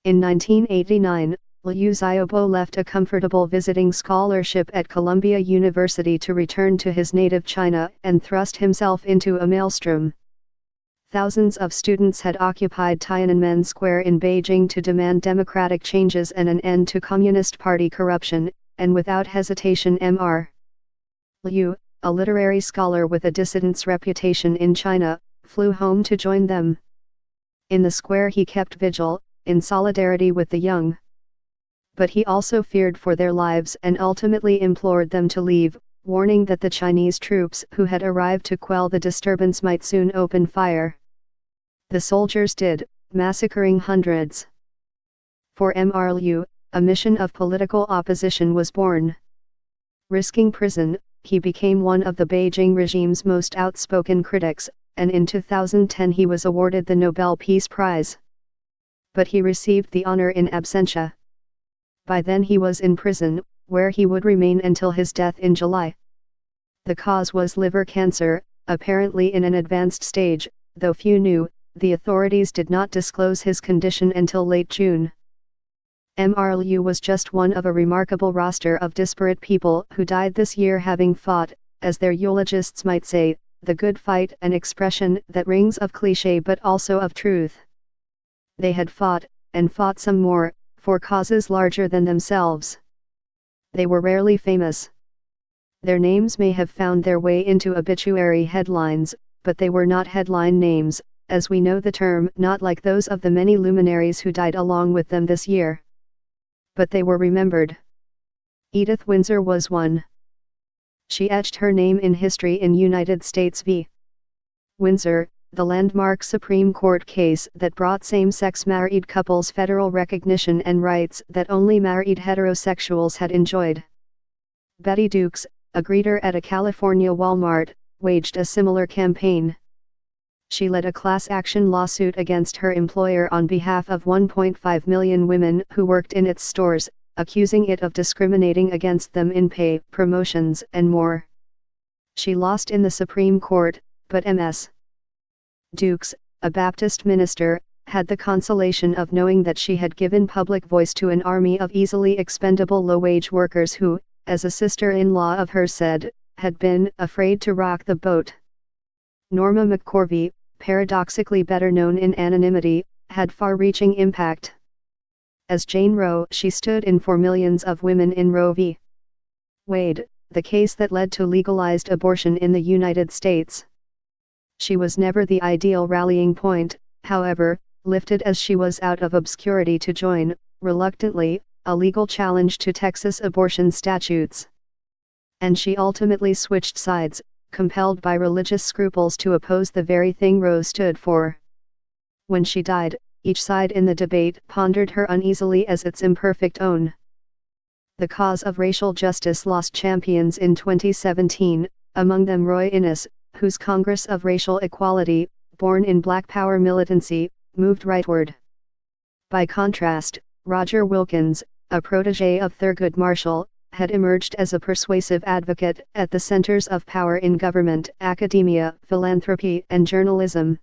In 1989, Liu Xiaobo left a comfortable visiting scholarship at Columbia University to return to his native China and thrust himself into a maelstrom. Thousands of students had occupied Tiananmen Square in Beijing to demand democratic changes and an end to Communist Party corruption, and without hesitation Mr. Liu, a literary scholar with a dissident's reputation in China, flew home to join them. In the square he kept vigil, in solidarity with the young. But he also feared for their lives and ultimately implored them to leave, warning that the Chinese troops who had arrived to quell the disturbance might soon open fire. The soldiers did, massacring hundreds. For Mr. Liu, a mission of political opposition was born. Risking prison, he became one of the Beijing regime's most outspoken critics, and in 2010 he was awarded the Nobel Peace Prize. But he received the honor in absentia. By then he was in prison, where he would remain until his death in July. The cause was liver cancer, apparently in an advanced stage, though few knew. The authorities did not disclose his condition until late June. Mr. Liu was just one of a remarkable roster of disparate people who died this year, having fought, as their eulogists might say, the good fight, an expression that rings of cliché but also of truth. They had fought, and fought some more, for causes larger than themselves. They were rarely famous. Their names may have found their way into obituary headlines, but they were not headline names, as we know the term, not like those of the many luminaries who died along with them this year. But they were remembered. Edith Windsor was one. She etched her name in history in United States v. Windsor, the landmark Supreme Court case that brought same-sex married couples federal recognition and rights that only married heterosexuals had enjoyed. Betty Dukes, a greeter at a California Walmart, waged a similar campaign. She led a class action lawsuit against her employer on behalf of 1.5 million women who worked in its stores, accusing it of discriminating against them in pay, promotions, and more. She lost in the Supreme Court, but Ms. Dukes, a Baptist minister, had the consolation of knowing that she had given public voice to an army of easily expendable low-wage workers who, as a sister-in-law of hers said, had been afraid to rock the boat. Norma McCorvey, paradoxically better known in anonymity, had far-reaching impact. As Jane Roe, she stood in for millions of women in Roe v. Wade, the case that led to legalized abortion in the United States. She was never the ideal rallying point, however, lifted as she was out of obscurity to join, reluctantly, a legal challenge to Texas abortion statutes. And she ultimately switched sides, compelled by religious scruples to oppose the very thing Roe stood for. When she died, each side in the debate pondered her uneasily as its imperfect own. The cause of racial justice lost champions in 2017, among them Roy Innis, whose Congress of Racial Equality, born in Black Power militancy, moved rightward. By contrast, Roger Wilkins, a protege of Thurgood Marshall, had emerged as a persuasive advocate at the centers of power in government, academia, philanthropy, and journalism.